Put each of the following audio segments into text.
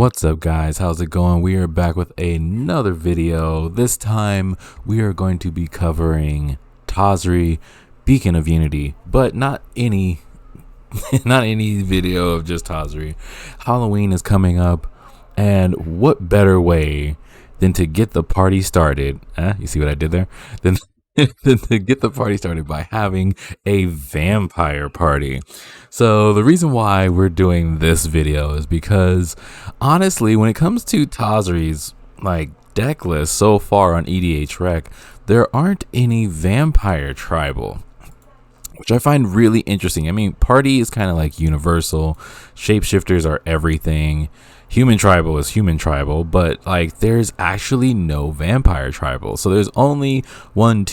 What's up, guys? How's it going? We are back with another video. This time we are going to be covering Tazri, Beacon of Unity, but not any video of just Tazri. Halloween is coming up, and what better way than to get the party started? You see what I did there? Then to get the party started by having a vampire party. So the reason why we're doing this video is because honestly, when it comes to Tazri's deck list so far on EDH Rec, there aren't any vampire tribal, which I find really interesting. I mean, party is kind of like universal. Shapeshifters are everything. Human tribal is human tribal, but there's actually no vampire tribal. So there's only 5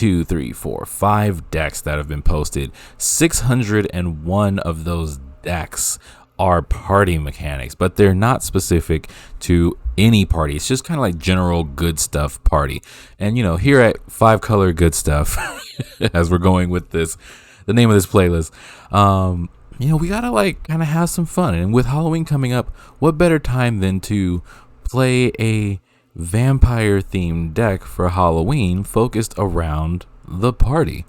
decks that have been posted. 601 of those decks are party mechanics, but they're not specific to any party. It's just kind of like general good stuff party. And here at 5-color good stuff, as we're going with this, the name of this playlist, we gotta kind of have some fun. And with Halloween coming up, what better time than to play a vampire themed deck for Halloween focused around the party?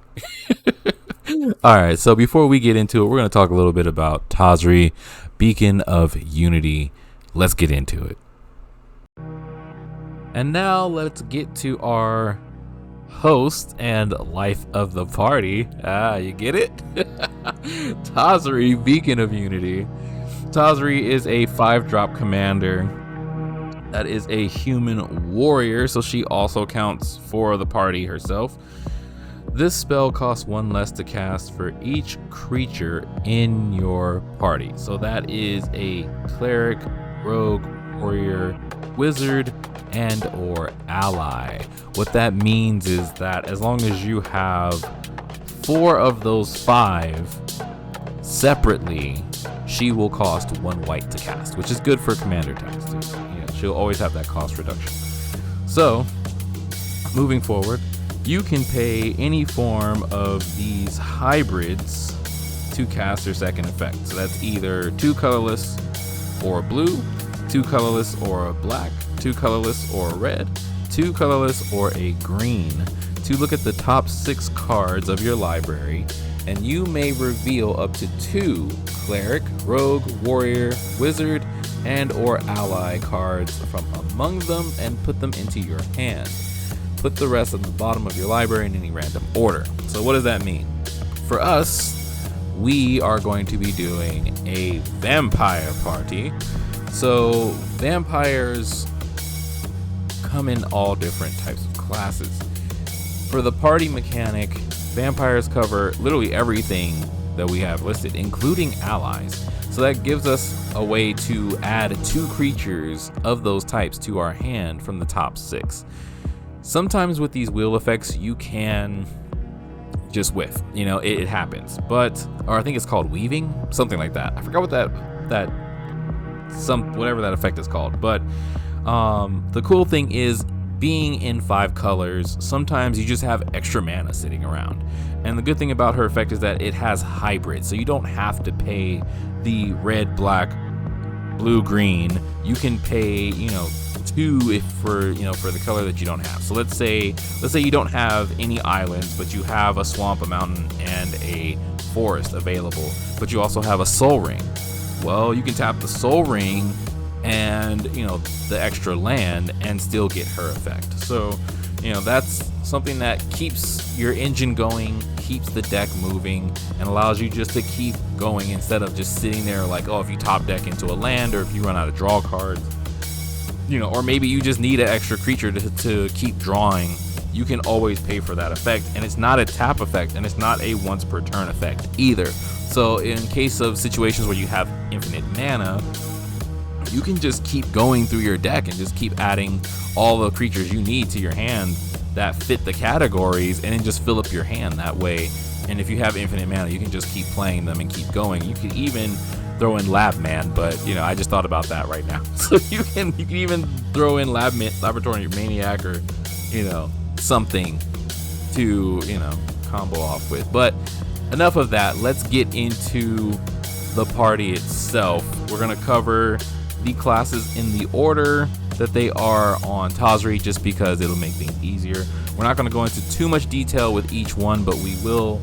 All right, so before we get into it, we're going to talk a little bit about Tazri, Beacon of Unity. Let's get into it. And now let's get to our host and life of the party. You get it? Tazri, Beacon of Unity. Tazri is a 5-drop commander that is a human warrior, so she also counts for the party herself. This spell costs 1 less to cast for each creature in your party. So that is a cleric, rogue, warrior, wizard, and or ally. What that means is that as long as you have 4 of those 5 separately, she will cost 1 white to cast, which is good for commander decks too. She'll always have that cost reduction. So moving forward, you can pay any form of these hybrids to cast her second effect. So that's either 2 colorless or blue, 2 colorless or a black, 2 colorless or a red, 2 colorless or a green, to look at the top 6 cards of your library, and you may reveal up to 2 cleric, rogue, warrior, wizard, and or ally cards from among them and put them into your hand. Put the rest at the bottom of your library in any random order. So what does that mean? For us, we are going to be doing a vampire party. So vampires come in all different types of classes. For the party mechanic, vampires cover literally everything that we have listed, including allies. So that gives us a way to add 2 creatures of those types to our hand from the top 6. Sometimes with these wheel effects, you can just whiff. It happens. Or I think it's called weaving, something like that. I forgot what whatever that effect is called. But the cool thing is, being in 5 colors, sometimes you just have extra mana sitting around. And the good thing about her effect is that it has hybrid, so you don't have to pay the red, black, blue, green. You can pay 2 for the color that you don't have. So let's say you don't have any islands, but you have a swamp, a mountain, and a forest available, but you also have a soul ring. Well, you can tap the soul ring and the extra land and still get her effect. So that's something that keeps your engine going, keeps the deck moving, and allows you just to keep going instead of just sitting there if you top deck into a land, or if you run out of draw cards, or maybe you just need an extra creature to keep drawing. You can always pay for that effect, and it's not a tap effect, and it's not a once per turn effect either. So in case of situations where you have infinite mana, you can just keep going through your deck and just keep adding all the creatures you need to your hand that fit the categories, and then just fill up your hand that way. And if you have infinite mana, you can just keep playing them and keep going. You could even throw in Lab Man, but I just thought about that right now. So you can even throw in Laboratory Maniac, or something to combo off with. But enough of that. Let's get into the party itself. We're gonna cover the classes in the order that they are on Tazri, just because it'll make things easier. We're not going to go into too much detail with each one, but we will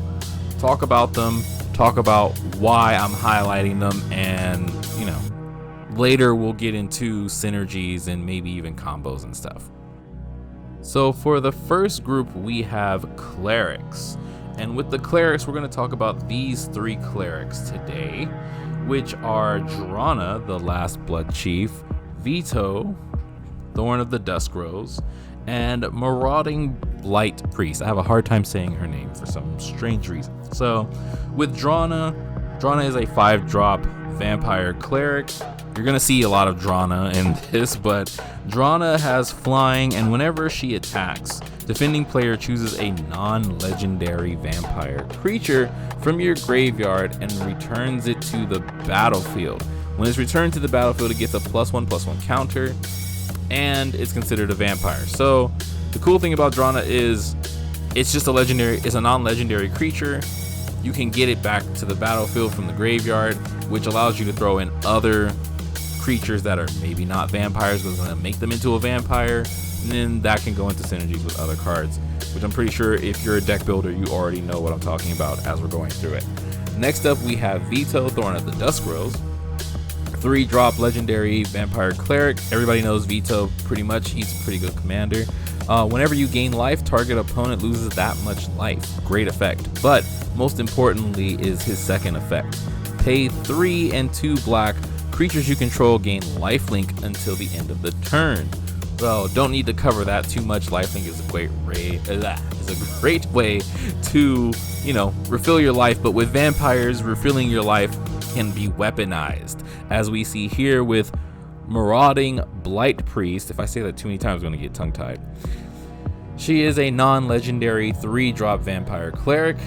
talk about them, talk about why I'm highlighting them, and later we'll get into synergies and maybe even combos and stuff. So for the first group, we have Clerics. And with the Clerics, we're going to talk about these 3 Clerics today, which are Drana, the Last Blood Chief, Vito, Thorn of the Dusk Rose, and Marauding Blight Priest. I have a hard time saying her name for some strange reason. So with Drana is a 5-drop vampire cleric. You're going to see a lot of Drana in this, but Drana has flying, and whenever she attacks, defending player chooses a non-legendary vampire creature from your graveyard and returns it to the battlefield. When it's returned to the battlefield, it gets a +1/+1 counter, and it's considered a vampire. So the cool thing about Drana is it's a non-legendary creature. You can get it back to the battlefield from the graveyard, which allows you to throw in other creatures that are maybe not vampires, but it's going to make them into a vampire, and then that can go into synergies with other cards, which I'm pretty sure if you're a deck builder, you already know what I'm talking about as we're going through it. Next up, we have Vito, Thorn of the Dusk Rose, 3-drop legendary vampire cleric. Everybody knows Vito pretty much. He's a pretty good commander. Whenever you gain life, target opponent loses that much life. Great effect. But most importantly is his second effect. Pay 3 and 2 black. Creatures you control gain lifelink until the end of the turn. So don't need to cover that too much. Lifelink is a great way to, refill your life. But with vampires, refilling your life can be weaponized, as we see here with Marauding Blight Priest. If I say that too many times, I'm going to get tongue-tied. She is a non-legendary 3-drop vampire cleric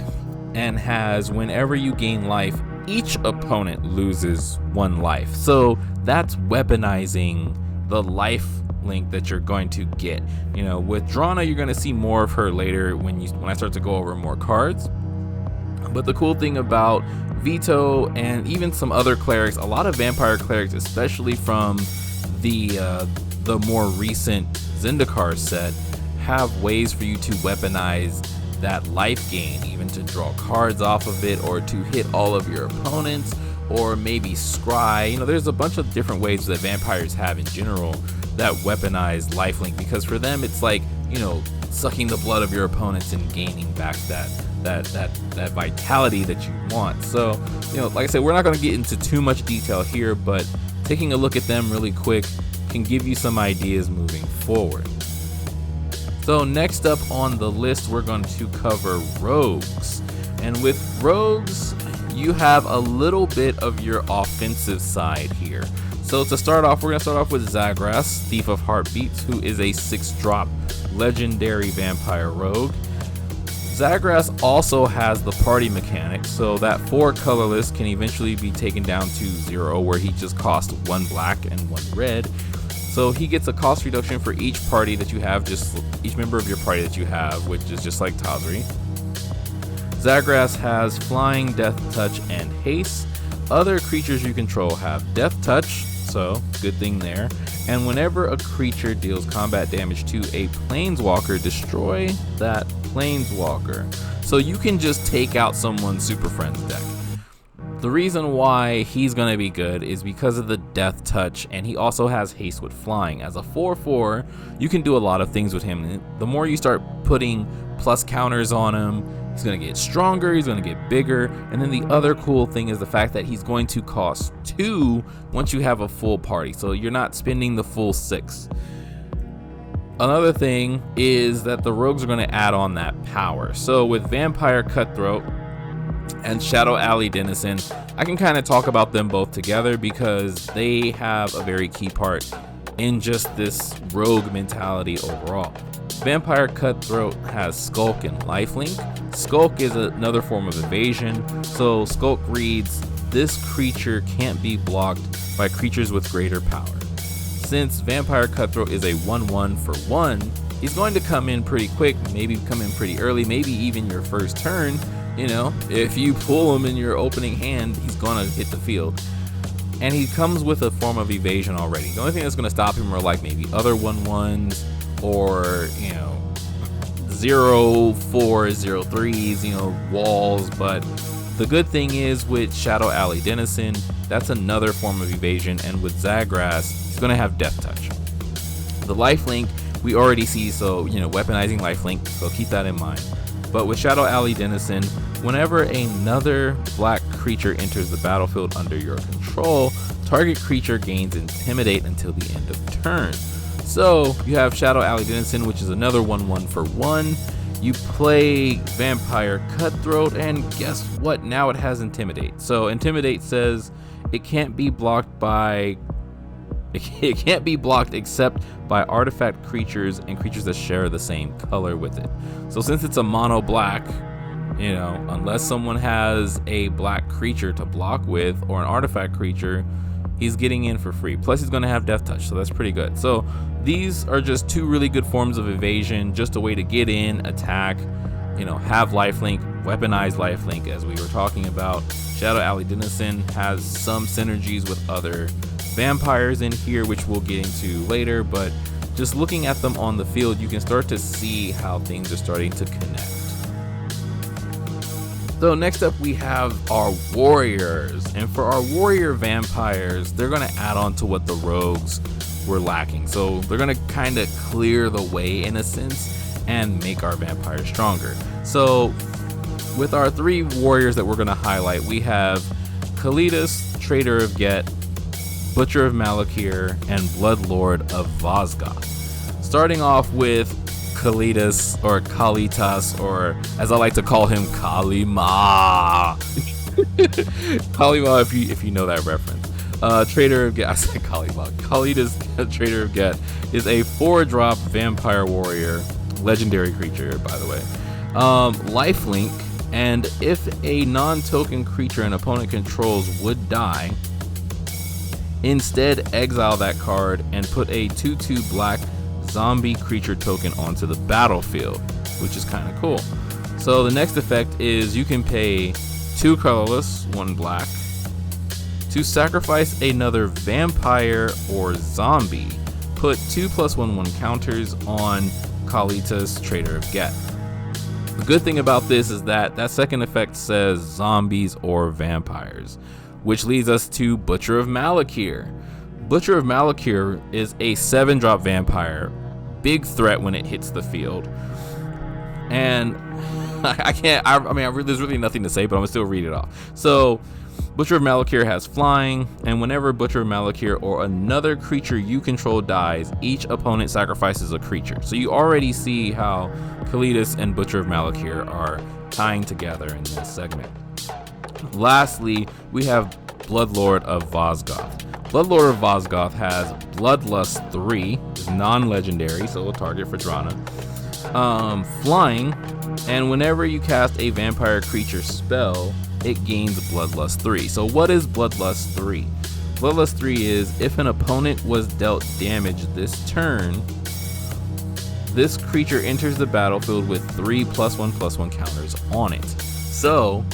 and has, whenever you gain life, each opponent loses 1 life. So that's weaponizing the life link that you're going to get. With Drana, you're going to see more of her later when I start to go over more cards. But the cool thing about Vito and even some other clerics, a lot of vampire clerics, especially from the more recent Zendikar set, have ways for you to weaponize that life gain, even to draw cards off of it, or to hit all of your opponents, or maybe scry. There's a bunch of different ways that vampires have in general that weaponize lifelink, because for them it's like, sucking the blood of your opponents and gaining back that vitality that you want. So, like I said, we're not going to get into too much detail here, but taking a look at them really quick can give you some ideas moving forward. So next up on the list, we're going to cover rogues. And with rogues, you have a little bit of your offensive side here. So to start off, we're going to start off with Zagras, Thief of Heartbeats, who is a 6-drop legendary vampire rogue. Zagras also has the party mechanic, so that 4 colorless can eventually be taken down to 0, where he just costs 1 black and 1 red. So he gets a cost reduction for each party that you have, just each member of your party that you have, which is just like Tazri. Zagras has flying, death touch, and haste. Other creatures you control have death touch, so good thing there. And whenever a creature deals combat damage to a planeswalker, destroy that planeswalker. So you can just take out someone's Super Friends deck. The reason why he's going to be good is because of the death touch, and he also has haste with flying. As a 4/4, you can do a lot of things with him. And the more you start putting plus counters on him, he's going to get stronger, he's going to get bigger. And then the other cool thing is the fact that he's going to cost 2 once you have a full party. So you're not spending the full 6. Another thing is that the rogues are going to add on that power. So with Vampire Cutthroat and Shadow Alley Denizen, I can kind of talk about them both together because they have a very key part in just this rogue mentality overall. Vampire Cutthroat has Skulk and Lifelink. Skulk is another form of evasion, so Skulk reads, this creature can't be blocked by creatures with greater power. Since Vampire Cutthroat is a 1/1 for 1, he's going to come in pretty quick, maybe come in pretty early, maybe even your first turn. If you pull him in your opening hand, he's gonna hit the field. and he comes with a form of evasion already. The only thing that's going to stop him are like maybe other 1/1s or, you know, 0/4s, 0/3s, you know, walls. But the good thing is with Shadow Alley Denizen, that's another form of evasion, and with Zagras, he's going to have Death Touch. The lifelink we already see, so, you know, weaponizing lifelink, so keep that in mind. But with Shadow Alley Denizen, whenever another black creature enters the battlefield under your control, target creature gains Intimidate until the end of turn. So you have Shadow Alley Denizen, which is another 1/1 for 1. You play Vampire Cutthroat, and guess what? Now it has Intimidate. So Intimidate says it can't be blocked by... It can't be blocked except by artifact creatures and creatures that share the same color with it. So since it's a mono black, you know, unless someone has a black creature to block with or an artifact creature, he's getting in for free. Plus he's going to have Death Touch, so that's pretty good. So these are just two really good forms of evasion, just a way to get in, attack, you know, have lifelink, weaponize lifelink as we were talking about. Shadow Alley Denizen has some synergies with other vampires in here, which we'll get into later, but just looking at them on the field, you can start to see how things are starting to connect. So next up we have our warriors, and for our warrior vampires, they're going to add on to what the rogues were lacking. So they're going to kind of clear the way in a sense and make our vampires stronger. So with our three warriors that we're going to highlight, we have Kalitas, Trader of Get, Butcher of Malakir, and Bloodlord of Vosgoth. Starting off with Kalitas, or as I like to call him, Kalima. Kalima, if you know that reference. Trader of Get, I said Kalima. Kalitas, Trader of Get, is a 4-drop vampire warrior, legendary creature, by the way. Lifelink, and if a non-token creature an opponent controls would die, instead exile that card and put a 2/2 black zombie creature token onto the battlefield, which is kind of cool. So the next effect is you can pay 2 colorless, 1 black, to sacrifice another vampire or zombie. Put 2+1/1 counters on Kalitas, Trader of Get. The good thing about this is that second effect says zombies or vampires, which leads us to Butcher of Malakir. Butcher of Malakir is a 7-drop vampire, big threat when it hits the field. And there's really nothing to say, but I'm gonna still read it off. So Butcher of Malakir has flying, and whenever Butcher of Malakir or another creature you control dies, each opponent sacrifices a creature. So you already see how Kalitas and Butcher of Malakir are tying together in this segment. Lastly, we have Bloodlord of Vosgoth. Bloodlord of Vosgoth has Bloodlust 3, is non-legendary, so a target for Drana. Flying, and whenever you cast a vampire creature spell, it gains Bloodlust 3. So what is Bloodlust 3? Bloodlust 3 is if an opponent was dealt damage this turn, this creature enters the battlefield with 3+1/+1 counters on it. So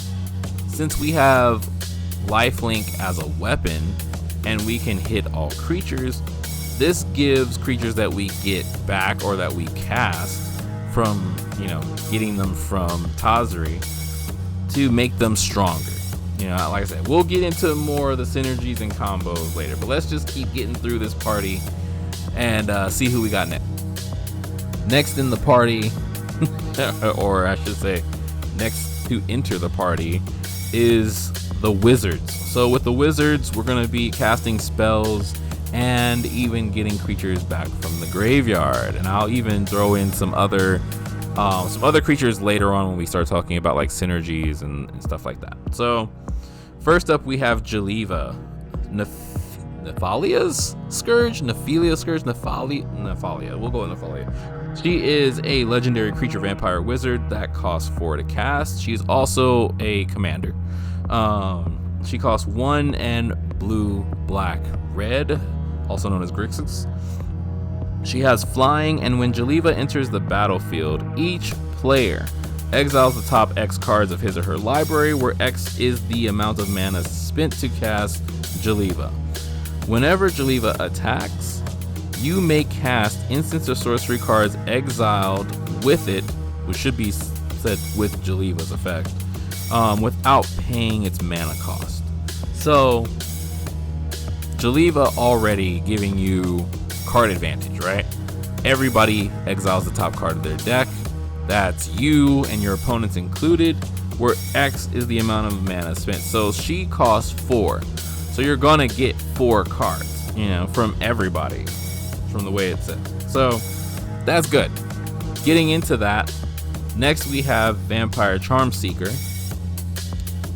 since we have lifelink as a weapon and we can hit all creatures, this gives creatures that we get back or that we cast from, you know, getting them from Tazri to make them stronger. You know, like I said, we'll get into more of the synergies and combos later, but let's just keep getting through this party and see who we got next. Next in the party, or I should say, next to enter the party, is the wizards. So with the wizards, we're going to be casting spells and even getting creatures back from the graveyard, and I'll even throw in some other creatures later on when we start talking about like synergies and stuff like that. So first up we have Jaliva, Nephalia's Scourge, Nephalia Scourge, Nephalia. We'll go with Nephalia. She is a legendary creature vampire wizard that costs 4 to cast. She's also a commander. She costs 1 and blue, black, red, also known as Grixis. She has flying, and when Jaliva enters the battlefield, each player exiles the top X cards of his or her library, where X is the amount of mana spent to cast Jaliva. Whenever Jaliva attacks, you may cast instants or sorcery cards exiled with it, which should be said with Jaliva's effect, without paying its mana cost. So Jaliva already giving you card advantage, right? Everybody exiles the top card of their deck. That's you and your opponents included, where X is the amount of mana spent. So she costs 4. So you're gonna get 4 cards, from everybody, from the way it says. So that's good. Getting into that, next we have Vampire Charm Seeker.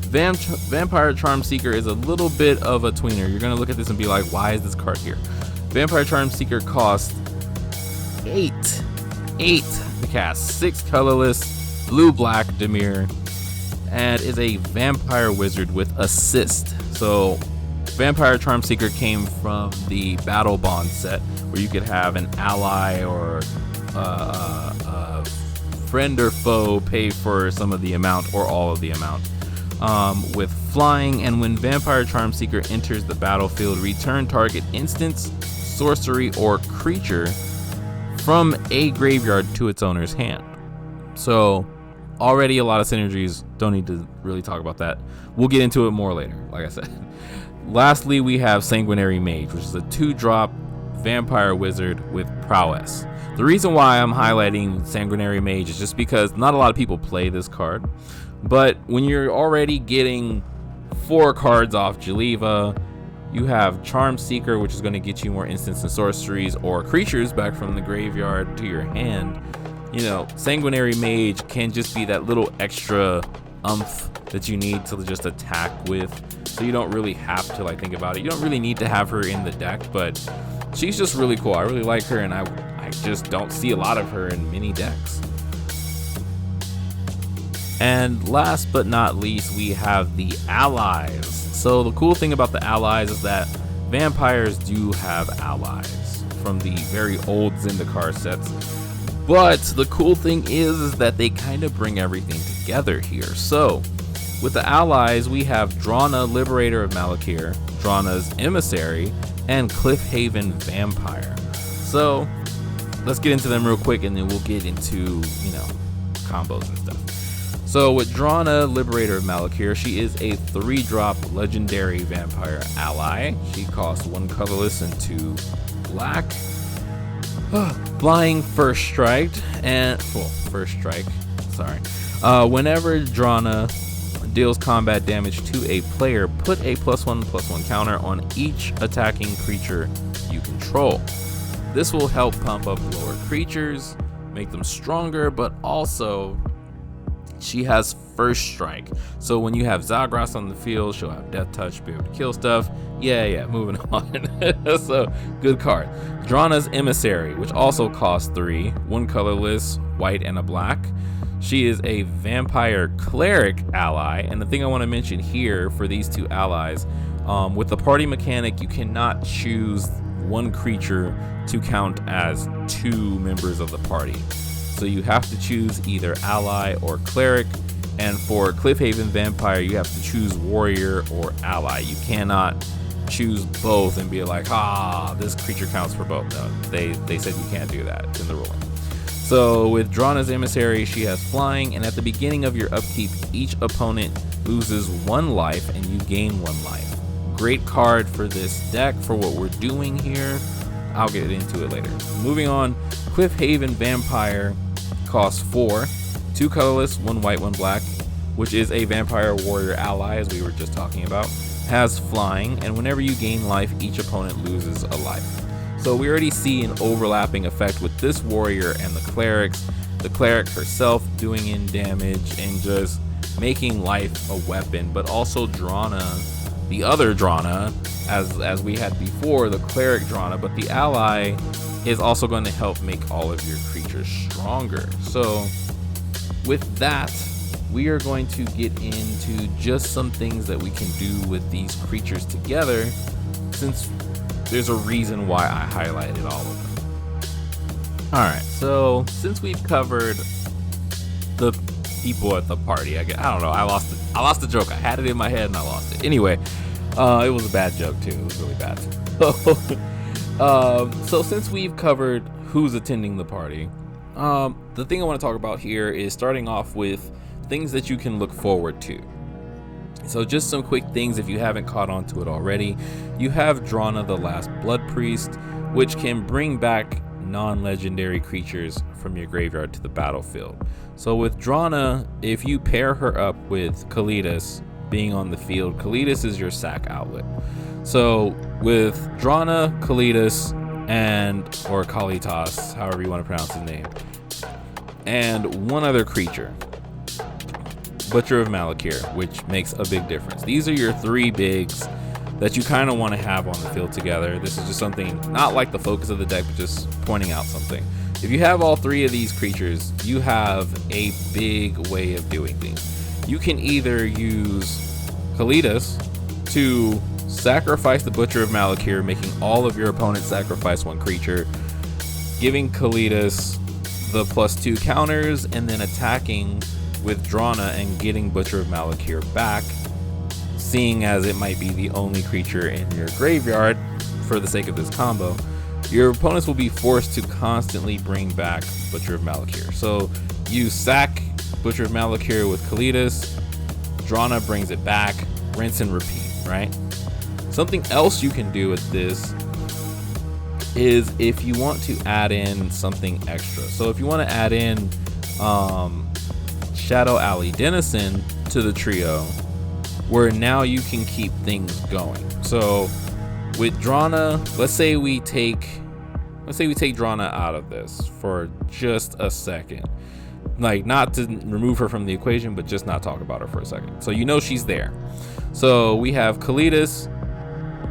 Vampire Charm Seeker is a little bit of a tweener. You're gonna look at this and be like, why is this card here? Vampire Charm Seeker costs 8 to cast, 6 colorless, blue-black Dimir, and is a vampire wizard with assist. So Vampire Charm Seeker came from the Battle Bond set, where you could have an ally or a friend or foe pay for some of the amount or all of the amount. With flying, and when Vampire Charm Seeker enters the battlefield, return target instants, sorcery, or creature from a graveyard to its owner's hand. So already a lot of synergies, don't need to really talk about that. We'll get into it more later, like I said. Lastly, we have Sanguinary Mage, which is a 2-drop vampire wizard with prowess. The reason why I'm highlighting Sanguinary Mage is just because not a lot of people play this card. But when you're already getting 4 cards off Jaliva, you have Charm Seeker, which is going to get you more instants and sorceries or creatures back from the graveyard to your hand. Sanguinary Mage can just be that little extra umph that you need to just attack with. So you don't really have to think about it. You don't really need to have her in the deck, but she's just really cool. I really like her, and I just don't see a lot of her in many decks. And last but not least, we have the allies. So the cool thing about the allies is that vampires do have allies from the very old Zendikar sets. But the cool thing is that they kind of bring everything together here. So with the allies, we have Drana, Liberator of Malakir, Drana's Emissary, and Cliffhaven Vampire. So let's get into them real quick, and then we'll get into, combos and stuff. So with Drana, Liberator of Malakir, she is a 3-drop legendary vampire ally. She costs 1 colorless and 2 black. Flying first strike, whenever Drana deals combat damage to a player, put a +1/+1 counter on each attacking creature you control. This will help pump up lower creatures, make them stronger, but also she has first strike. So when you have Zagras on the field, she'll have death touch, be able to kill stuff. Yeah, moving on. So good card. Drana's Emissary, which also costs 3, 1 colorless, white, and a black. She is a vampire cleric ally, and the thing I want to mention here for these 2 allies, with the party mechanic, you cannot choose 1 creature to count as 2 members of the party. So you have to choose either ally or cleric, and for Cliffhaven Vampire, you have to choose warrior or ally. You cannot choose both and be like, this creature counts for both. No, they said you can't do that. It's in the ruling. So with Drana's Emissary, she has flying, and at the beginning of your upkeep, each opponent loses 1 life and you gain 1 life. Great card for this deck for what we're doing here. I'll get into it later. Moving on, Cliffhaven Vampire costs 4, 2 colorless, 1 white, 1 black, which is a vampire warrior ally, as we were just talking about. Has flying, and whenever you gain life, each opponent loses a life. So we already see an overlapping effect with this warrior and the clerics. The cleric herself doing in damage and just making life a weapon, but also Drana, the other Drana, as we had before, the cleric Drana, but the ally is also going to help make all of your creatures stronger. So with that, we are going to get into just some things that we can do with these creatures together, since there's a reason why I highlighted all of them. Alright, so since we've covered the people at the party, I don't know, I lost the joke. I had it in my head and I lost it. Anyway, It was a bad joke too. It was really bad. So since we've covered who's attending the party, the thing I want to talk about here is starting off with things that you can look forward to. So just some quick things if you haven't caught on to it already. You have Drana the Last Blood Priest, which can bring back non-legendary creatures from your graveyard to the battlefield. So with Drana, if you pair her up with Kalitas being on the field, Kalitas is your sack outlet. So with Drana, Kalitas, or Kalitas, however you want to pronounce his name, and one other creature, Butcher of Malakir, which makes a big difference. These are your three bigs that you kind of want to have on the field together. This is just something not like the focus of the deck, but just pointing out something. If you have all three of these creatures, you have a big way of doing things. You can either use Kalitas to sacrifice the Butcher of Malakir, making all of your opponents sacrifice one creature, giving Kalitas the +2 counters, and then attacking with Drana and getting Butcher of Malakir back, seeing as it might be the only creature in your graveyard for the sake of this combo. Your opponents will be forced to constantly bring back Butcher of Malakir. So you sack Butcher of Malakir with Kalitas, Drana brings it back, rinse and repeat, right? Something else you can do with this is if you want to add in something extra. So if you want to add in Shadow Alley Denizen to the trio, where now you can keep things going. So with Drana, let's say we take Drana out of this for just a second. Like, not to remove her from the equation, but just not talk about her for a second. So you know she's there. So we have Kalitas,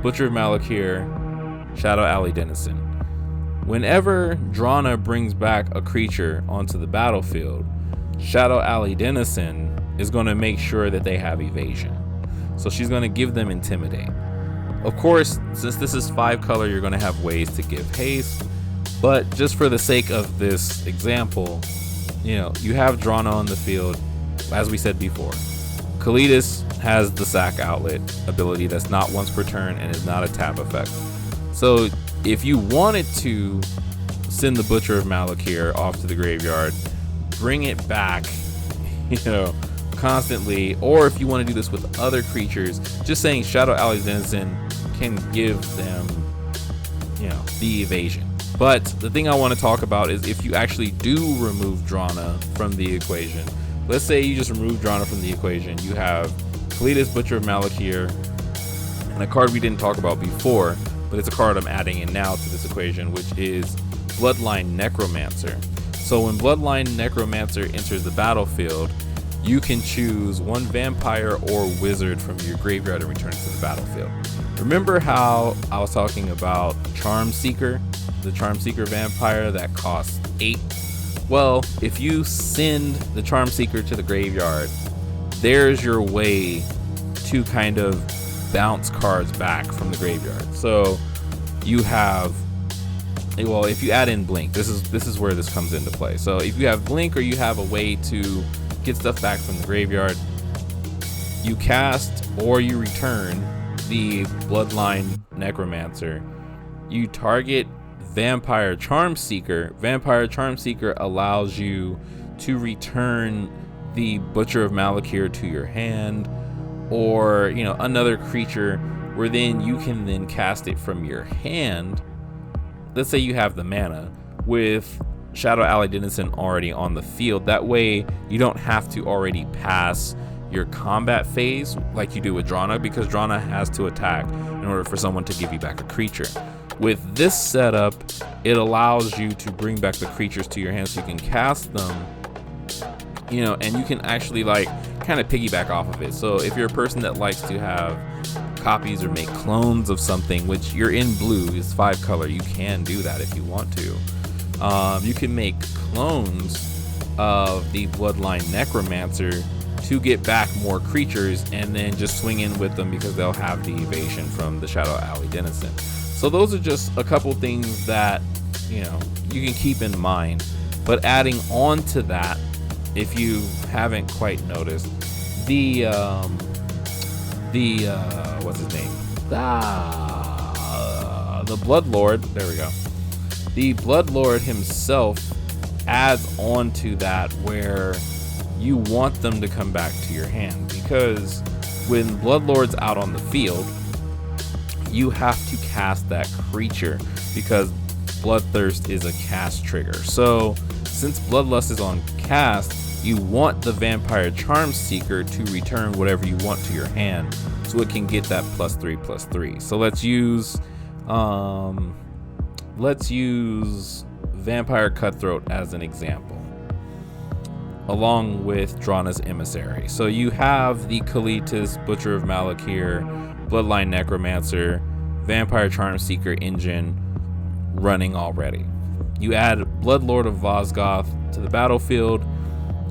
Butcher of Malakir, Shadow Alley Denizen. Whenever Drana brings back a creature onto the battlefield, Shadow Alley Denizen is going to make sure that they have evasion. So she's going to give them Intimidate. Of course, since this is 5 color, you're going to have ways to give haste. But just for the sake of this example, you know, you have Drana on the field, as we said before. Kalitas has the sack outlet ability that's not once per turn and is not a tap effect. So if you wanted to send the Butcher of Malakir off to the graveyard, bring it back, you know, constantly, or if you want to do this with other creatures, just saying Shadow Alley Denizen can give them, you know, the evasion. But the thing I want to talk about is if you actually do remove Drana from the equation. Let's say you just remove Drana from the equation. You have Kalitas, Butcher of Malakir, and a card we didn't talk about before, but it's a card I'm adding in now to this equation, which is Bloodline Necromancer. So when Bloodline Necromancer enters the battlefield, you can choose one vampire or wizard from your graveyard and return it to the battlefield. Remember how I was talking about Charm Seeker, the Charm Seeker vampire that costs 8? Well, if you send the Charm Seeker to the graveyard, there's your way to kind of bounce cards back from the graveyard. So you have, well, if you add in Blink, this is where this comes into play. So if you have Blink, or you have a way to get stuff back from the graveyard, you cast or you return the Bloodline Necromancer. You target Vampire Charm Seeker. Vampire Charm Seeker allows you to return the Butcher of Malakir to your hand, or, you know, another creature, where then you can then cast it from your hand. Let's say you have the mana with Shadow Alley Denizen already on the field. That way you don't have to already pass your combat phase like you do with Drana, because Drana has to attack in order for someone to give you back a creature. With this setup, it allows you to bring back the creatures to your hand so you can cast them, you know, and you can actually like kind of piggyback off of it. So if you're a person that likes to have copies or make clones of something, which you're in blue, is 5 color, you can do that if you want to. You can make clones of the Bloodline Necromancer to get back more creatures, and then just swing in with them because they'll have the evasion from the Shadow Alley Denizen. So those are just a couple things that, you know, you can keep in mind. But adding on to that, if you haven't quite noticed, the the what's his name? The Bloodlord. There we go. The Bloodlord himself adds on to that, where you want them to come back to your hand, because when Bloodlord's out on the field, you have to cast that creature, because Bloodthirst is a cast trigger. So since Bloodlust is on cast, you want the Vampire Charm Seeker to return whatever you want to your hand, so it can get that +3/+3. So let's use Vampire Cutthroat as an example, along with Drana's Emissary. So you have the Kalitas, Butcher of Malakir, Bloodline Necromancer, Vampire Charm Seeker engine running already. You add Bloodlord of Vosgoth to the battlefield,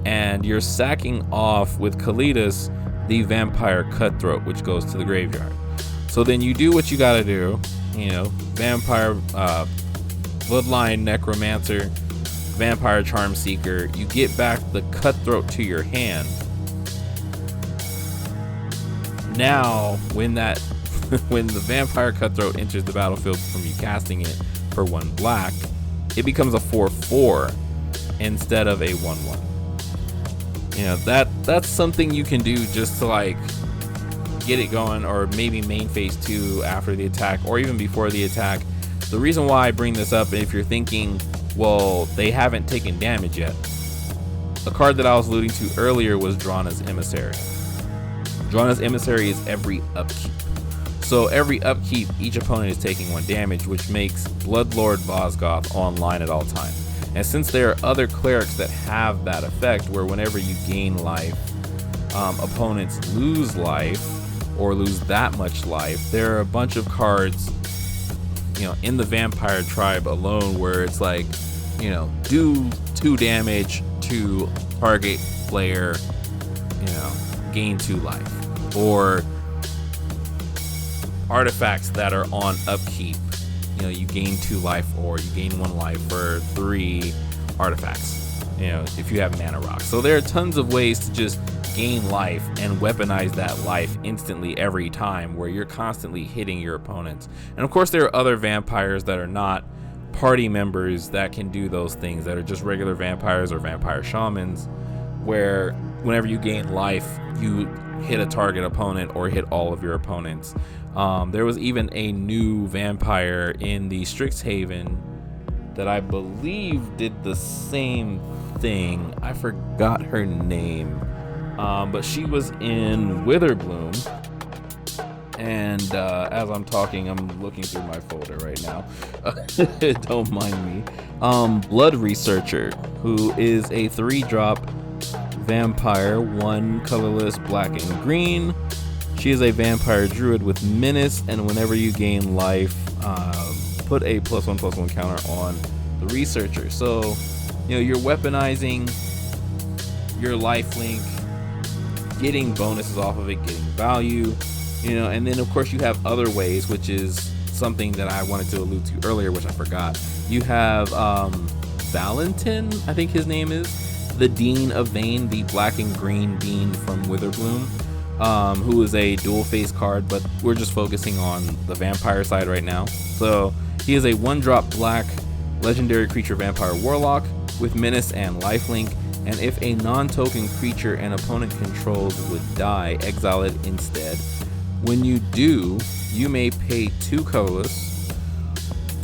and you're sacking off with Kalitas the Vampire Cutthroat, which goes to the graveyard. So then you do what you gotta do, Vampire Bloodline Necromancer, Vampire Charm Seeker, you get back the Cutthroat to your hand. Now when the Vampire Cutthroat enters the battlefield from you casting it for 1 black, it becomes a 4/4 instead of a 1/1. That's something you can do just to get it going, or maybe main phase 2 after the attack, or even before the attack. The reason why I bring this up, if you're thinking, well, they haven't taken damage yet, the card that I was alluding to earlier was Drana's Emissary. Drana's Emissary is every upkeep. So every upkeep, each opponent is taking 1 damage, which makes Bloodlord Vosgoth online at all times. And since there are other clerics that have that effect, where whenever you gain life, opponents lose life or lose that much life, there are a bunch of cards, in the Vampire tribe alone, where it's do 2 damage to target player, gain 2 life, or artifacts that are on upkeep, you gain 2 life, or you gain 1 life for 3 artifacts, if you have mana rock. So there are tons of ways to just gain life and weaponize that life instantly every time, where you're constantly hitting your opponents. And of course there are other vampires that are not party members that can do those things, that are just regular vampires or vampire shamans, where whenever you gain life, you hit a target opponent or hit all of your opponents. There was even a new vampire in the Strixhaven that I believe did the same thing. I forgot her name, but she was in Witherbloom. And as I'm talking, I'm looking through my folder right now. Don't mind me. Blood Researcher, who is a 3-drop vampire, 1 colorless, black and green. She is a vampire druid with menace, and whenever you gain life, put a +1/+1 counter on the researcher. So, you're weaponizing your lifelink, getting bonuses off of it, getting value, and then of course you have other ways, which is something that I wanted to allude to earlier, which I forgot. You have Valentin, I think his name is, the Dean of Vane, the black and green Dean from Witherbloom, who is a dual face card, but we're just focusing on the vampire side right now. So he is a 1-drop black legendary creature vampire warlock with menace and lifelink, and if a non-token creature an opponent controls would die, exile it instead. When you do, you may pay 2 colorless.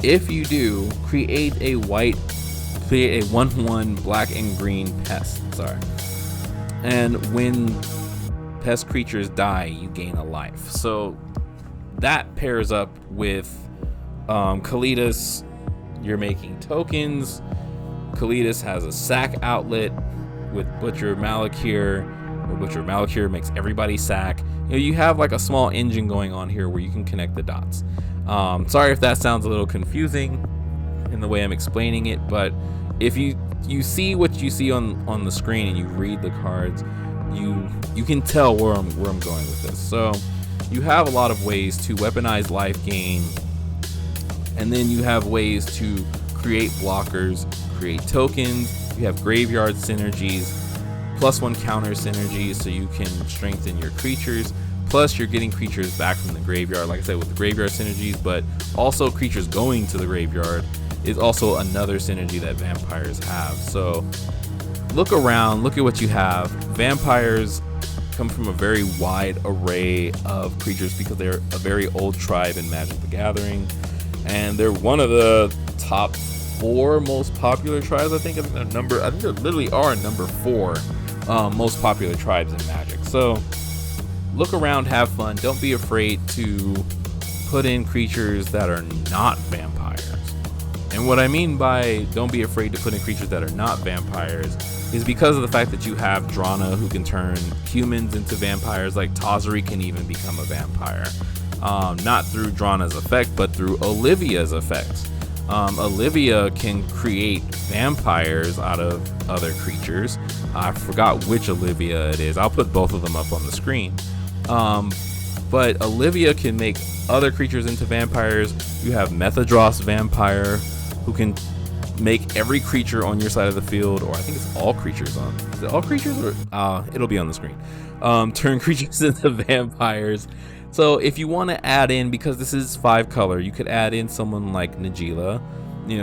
If you do, create a 1/1 black and green pest. And when pest creatures die, you gain a life. So that pairs up with Kalitas. You're making tokens. Kalitas has a sack outlet with Butcher of Malakir, where Butcher of Malakir makes everybody sack. You have a small engine going on here where you can connect the dots. Sorry if that sounds a little confusing in the way I'm explaining it, but if you see what you see on the screen and you read the cards, you can tell where I'm going with this. So you have a lot of ways to weaponize life gain, and then you have ways to create blockers, create tokens. You have graveyard synergies, +1 counter synergies, so you can strengthen your creatures. Plus, you're getting creatures back from the graveyard, like I said, with the graveyard synergies, but also creatures going to the graveyard is also another synergy that vampires have. So look around, look at what you have. Vampires come from a very wide array of creatures because they're a very old tribe in Magic the Gathering, and they're one of the top 4 most popular tribes. I think they literally are number 4 most popular tribes in Magic. So look around, have fun. Don't be afraid to put in creatures that are not vampires. And what I mean by don't be afraid to put in creatures that are not vampires is because of the fact that you have Drana, who can turn humans into vampires. Like Tazri can even become a vampire. Not through Drana's effect, but through Olivia's effects. Olivia can create vampires out of other creatures. I forgot which Olivia it is. I'll put both of them up on the screen. But Olivia can make other creatures into vampires. You have Methadros Vampire, who can make every creature on your side of the field, or I think it's all creatures on. Is it all creatures? Or it'll be on the screen. Turn creatures into vampires. So if you want to add in, because this is 5 color, you could add in someone like Najila,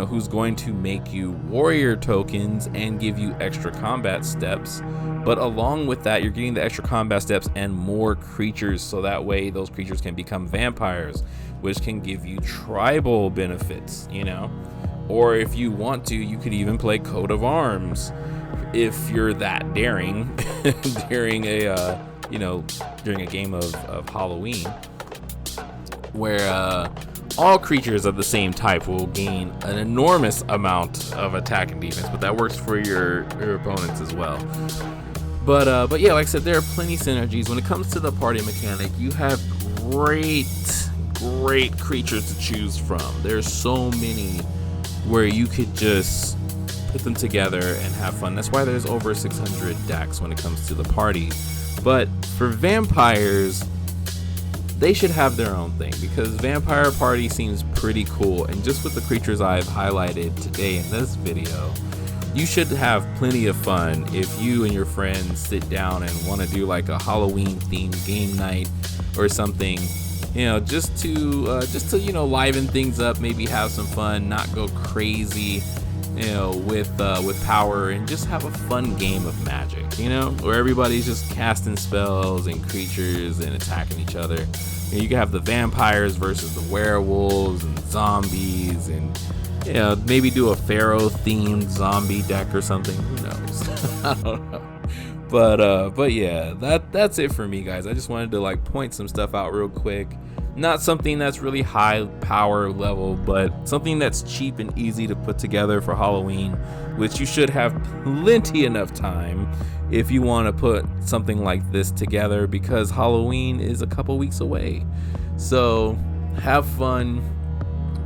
who's going to make you warrior tokens and give you extra combat steps. But along with that, you're getting the extra combat steps and more creatures, so that way those creatures can become vampires, which can give you tribal benefits, Or if you want to, you could even play Coat of Arms if you're that daring during a during a game of Halloween, where all creatures of the same type will gain an enormous amount of attack and defense, but that works for your opponents as well. But yeah, like I said, there are plenty synergies. When it comes to the party mechanic, you have great creatures to choose from. There's so many where you could just put them together and have fun. That's why there's over 600 decks when it comes to the party. But for vampires, they should have their own thing, because Vampire Party seems pretty cool. And just with the creatures I've highlighted today in this video, you should have plenty of fun if you and your friends sit down and want to do like a Halloween themed game night or something, just to liven things up, maybe have some fun, not go crazy, with power, and just have a fun game of Magic, where everybody's just casting spells and creatures and attacking each other. You can have the vampires versus the werewolves and zombies, and maybe do a pharaoh themed zombie deck or something. Who knows? I don't know. But yeah, that's it for me, guys. I just wanted to point some stuff out real quick. Not something that's really high power level, but something that's cheap and easy to put together for Halloween, which you should have plenty enough time if you want to put something like this together, because Halloween is a couple weeks away. So have fun.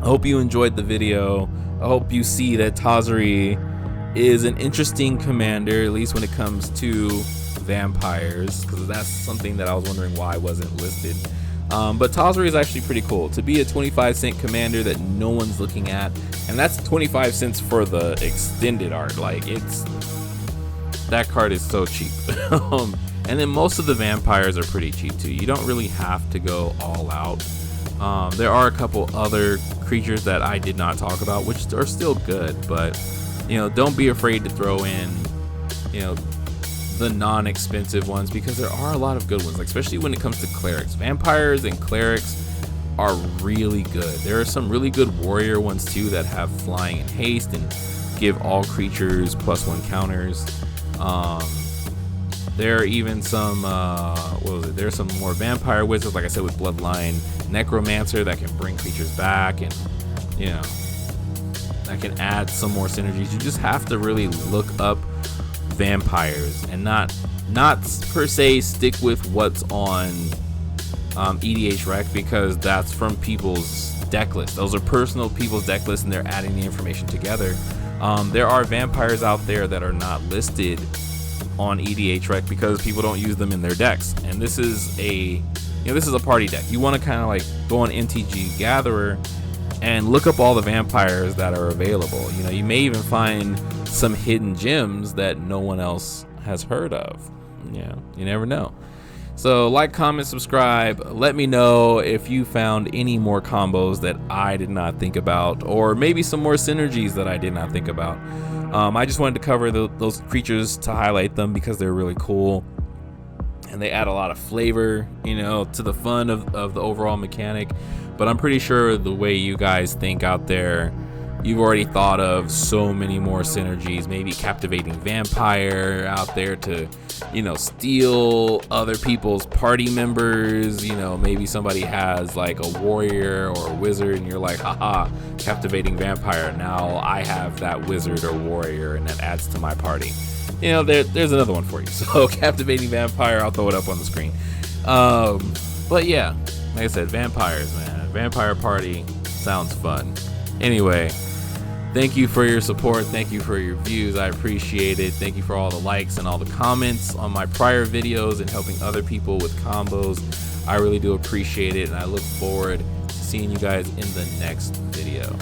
I hope you enjoyed the video. I hope you see that Tazri is an interesting commander, at least when it comes to vampires, because that's something that I was wondering why wasn't listed. But Tazri is actually pretty cool to be a 25-cent commander that no one's looking at, and that's 25 cents for the extended art. That card is so cheap. And then most of the vampires are pretty cheap too. You don't really have to go all out. There are a couple other creatures that I did not talk about, which are still good, but don't be afraid to throw in the non-expensive ones, because there are a lot of good ones, especially when it comes to clerics. Vampires and clerics are really good. There are some really good warrior ones too that have flying and haste and give all creatures +1 counters. There are even some there's some more vampire wizards, like I said, with Bloodline Necromancer, that can bring creatures back, and that can add some more synergies. You just have to really look up vampires and not per se stick with what's on EDH Rec, because that's from people's deck list. Those are personal people's deck lists, and they're adding the information together. There are vampires out there that are not listed on EDH Rec because people don't use them in their decks, and this is a party deck. You want to kind of go on MTG Gatherer and look up all the vampires that are available. You may even find some hidden gems that no one else has heard of. You never know. So like, comment, subscribe. Let me know if you found any more combos that I did not think about, or maybe some more synergies that I did not think about. I just wanted to cover those creatures to highlight them because they're really cool and they add a lot of flavor, you know, to the fun of the overall mechanic. But I'm pretty sure the way you guys think out there, you've already thought of so many more synergies. Maybe captivating vampire out there to, you know, steal other people's party members. You know, maybe somebody has like a warrior or a wizard and you're like, haha, captivating vampire, now I have that wizard or warrior and that adds to my party. You know, there's another one for you. So captivating vampire, I'll throw it up on the screen. But yeah, like I said, vampires, man, vampire party sounds fun. Anyway, thank you for your support. Thank you for your views. I appreciate it. Thank you for all the likes and all the comments on my prior videos and helping other people with combos. I really do appreciate it, and I look forward to seeing you guys in the next video.